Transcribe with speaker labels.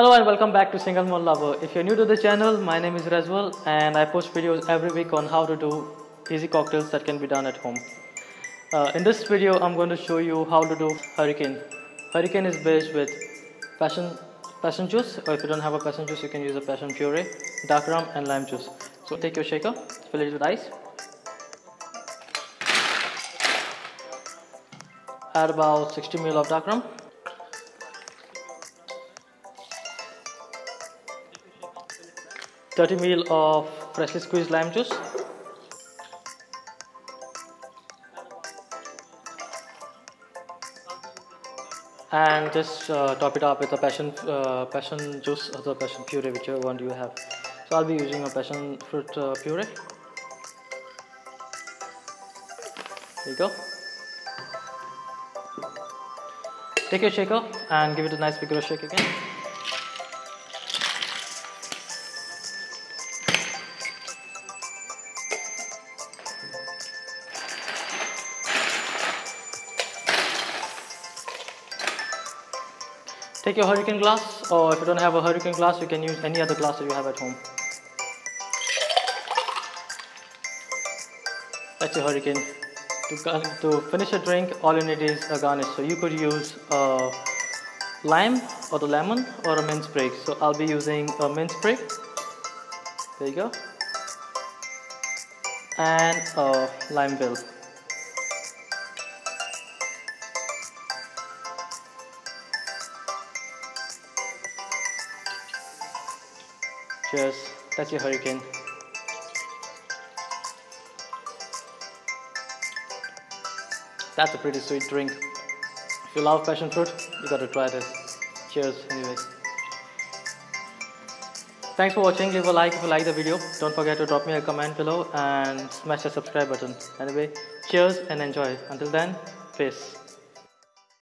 Speaker 1: Hello and welcome back to Single Mode Lover. If you're new to the channel, my name is Razwal and I post videos every week on how to do easy cocktails that can be done at home. In this video, I'm going to show you how to do Hurricane. Hurricane is based with passion juice, or if you don't have a passion juice, you can use a passion puree, dark rum and lime juice. So take your shaker, fill it with ice. Add about 60 ml of dark rum. $30 ml of freshly squeezed lime juice, and just top it up with a passion juice or the passion puree, whichever one you have. So I'll be using a passion fruit puree. There you go. Take your shaker and give it a nice vigorous shake again. Take your Hurricane glass, or if you don't have a Hurricane glass, you can use any other glass that you have at home. That's your Hurricane. To finish a drink, all you need is a garnish. So you could use a lime or the lemon or a mint sprig. So I'll be using a mint sprig. There you go. And a lime bill. Cheers, that's your Hurricane. That's a pretty sweet drink. If you love passion fruit, you gotta try this. Cheers anyway. Thanks for watching. Leave a like if you like the video. Don't forget to drop me a comment below and smash the subscribe button. Anyway, cheers and enjoy. Until then, peace.